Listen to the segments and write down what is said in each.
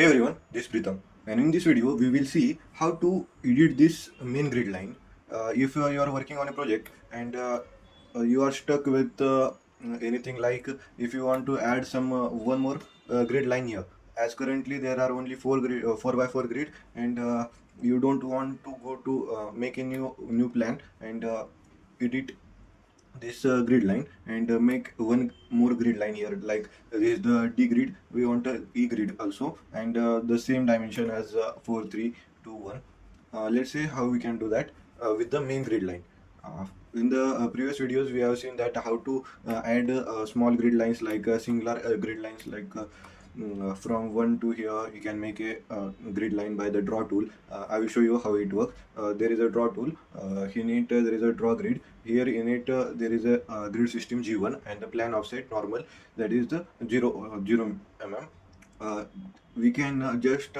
Hey everyone, this is Pritham, and in this video we will see how to edit this main grid line. If you are working on a project and you are stuck with anything like if you want to add some one more grid line here, as currently there are only four by four grid, and you don't want to go to make a new plan and edit this grid line and make one more grid line here, like this is the D grid, we want a E grid also, and the same dimension as 4 3 2 1. Let's say how we can do that with the main grid line. In the previous videos we have seen that how to add small grid lines, like singular grid lines, like from 1 to here you can make a grid line by the draw tool. I will show you how it works. There is a draw tool, in it there is a draw grid. Here in it there is a grid system G1 and the plan offset normal, that is the 0 mm. uh, we can just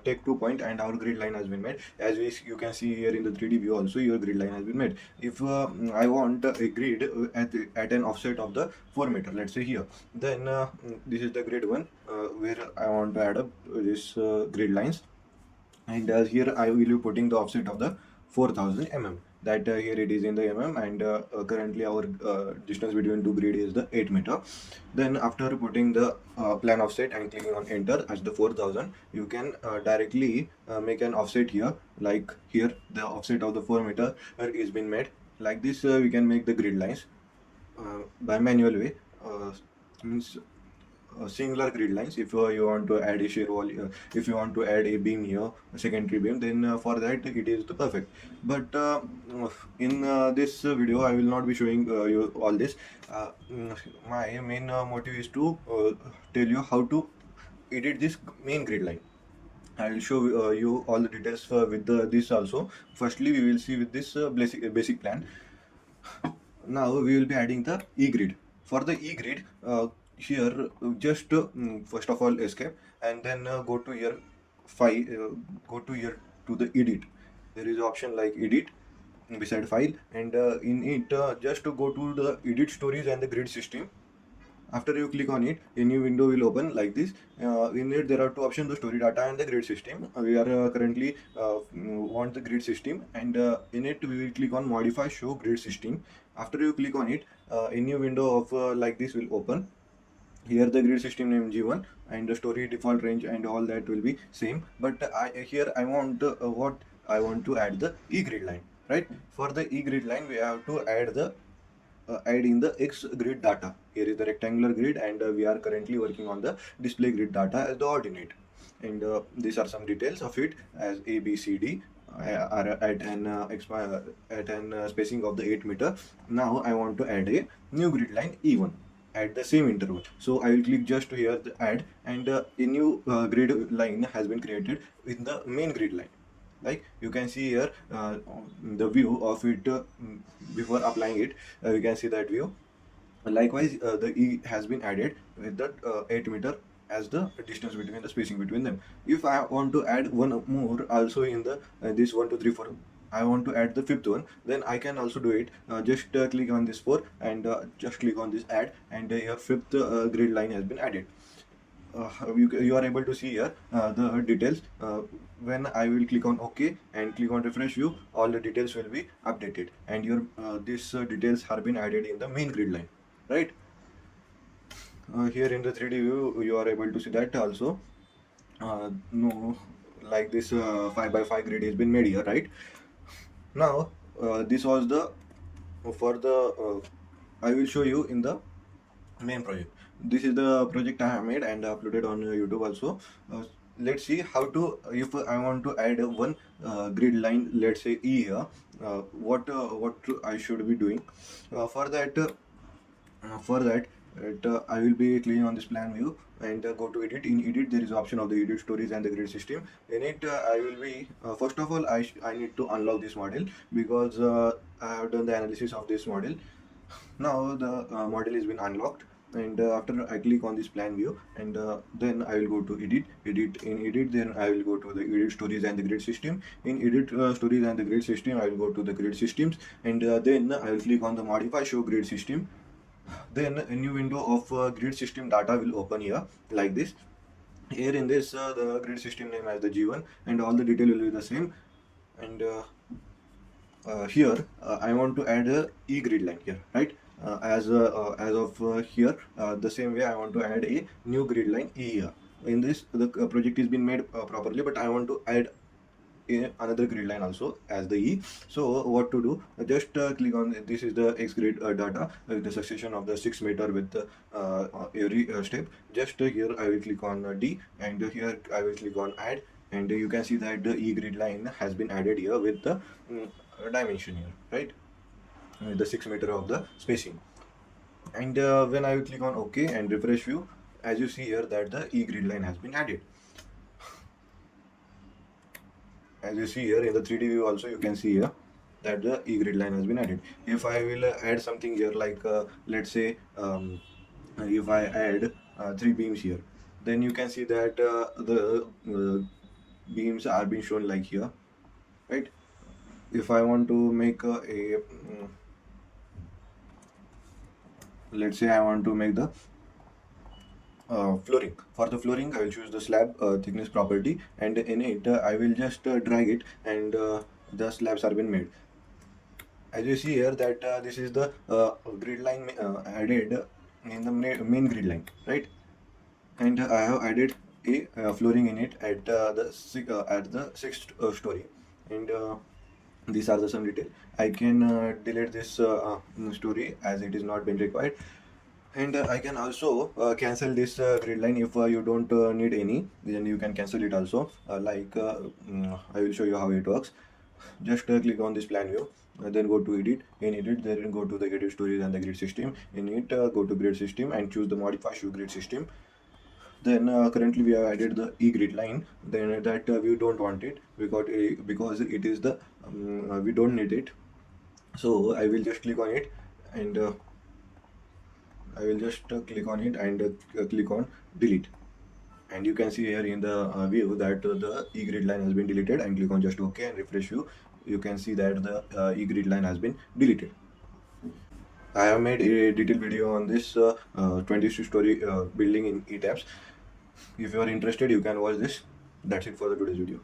take 2 point and our grid line has been made. As you can see here in the 3D view also, your grid line has been made. If I want a grid at an offset of the 4 meter, let's say here, then this is the grid one where I want to add up this grid lines, and here I will be putting the offset of the 4000 mm, that here it is in the mm, and currently our distance between two grid is the 8 meter. Then after putting the plan offset and clicking on enter as the 4000, you can directly make an offset here, like here the offset of the 4 meter is been made. Like this we can make the grid lines by manual way. Means singular grid lines. If you want to add a shear wall, if you want to add a beam here, a secondary beam, then for that it is the perfect. But in this video I will not be showing you all this. My main motive is to tell you how to edit this main grid line. I will show you all the details with this also. Firstly we will see with this basic plan. Now we will be adding the E grid. For the E grid, here just first of all escape, and then go to your file, go to your to the edit. There is option like edit beside file, and in it just to go to the edit stories and the grid system. After you click on it, a new window will open like this. In it there are two options, the story data and the grid system. We are currently want the grid system, and in it we will click on modify show grid system. After you click on it, a new window of like this will open. Here the grid system name G1 and the story default range and all that will be same, but here I want what I want to add the E grid line, right? For the E grid line we have to add the add in the X grid data. Here is the rectangular grid, and we are currently working on the display grid data as the ordinate, and these are some details of it, as A B C D are at an spacing of the 8 meter. Now I want to add a new grid line E1 at the same interval, so I will click just here the add, and a new grid line has been created in the main grid line. Like you can see here the view of it before applying it, you can see that view. Likewise the E has been added with the 8 meter as the distance between the spacing between them. If I want to add one more also in the this 1 2 3 4, I want to add the fifth one, then I can also do it. Just click on this 4 and just click on this add, and your fifth grid line has been added. You are able to see here the details. When I will click on OK and click on refresh view, all the details will be updated, and your these details have been added in the main grid line, right? Here in the 3D view you are able to see that also. No, like this 5 by 5 grid has been made here, right? Now this was the for the I will show you in the main project. This is the project I have made and uploaded on YouTube also. Let's see how to, if I want to add one grid line, let's say E here, what I should be doing. For that I will be clicking on this plan view and go to edit. In edit there is option of the edit stories and the grid system. In it I will be first of all I need to unlock this model, because I have done the analysis of this model. Now the model has been unlocked, and after I click on this plan view, and then I will go to edit. In edit, then I will go to the edit stories and the grid system. In edit stories and the grid system, I will go to the grid systems, and then I will click on the modify show grid system. Then a new window of grid system data will open here like this. Here in this, the grid system name as the G1, and all the detail will be the same. And here I want to add a E grid line here, right? As of here, the same way I want to add a new grid line E here. In this, the project is being made properly, but I want to add another grid line also as the E. So what to do? Just click on this is the X grid data with the succession of the 6 meter with every step. Just here I will click on D, and here I will click on add, and you can see that the E grid line has been added here with the dimension here, right? With the 6 meter of the spacing. And when I will click on OK and refresh view, as you see here that the E grid line has been added. As you see here in the 3D view also, you can see here that the E grid line has been added. If I will add something here, like let's say if I add 3 beams here, then you can see that the beams are being shown like here, right? If I want to make let's say I want to make the flooring. For the flooring, I will choose the slab thickness property, and in it I will just drag it, and the slabs are been made. As you see here that this is the grid line added in the main grid line, right? And I have added a flooring in it at the sixth story, and these are the some detail. I can delete this story as it is not been required, and I can also cancel this grid line if you don't need any. Then you can cancel it also. I will show you how it works. Just click on this plan view, then go to edit. In edit, then go to the edit stories and the grid system. In it, go to grid system and choose the modify show grid system. Then currently we have added the E grid line. Then that we don't want it because it is the we don't need it. So I will just click on it, and I will just click on it and click on delete. And you can see here in the view that the E grid line has been deleted, and click on just OK and refresh view. You can see that the E grid line has been deleted. I have made a detailed video on this 22-story building in ETABS. If you are interested, you can watch this. That's it for the today's video.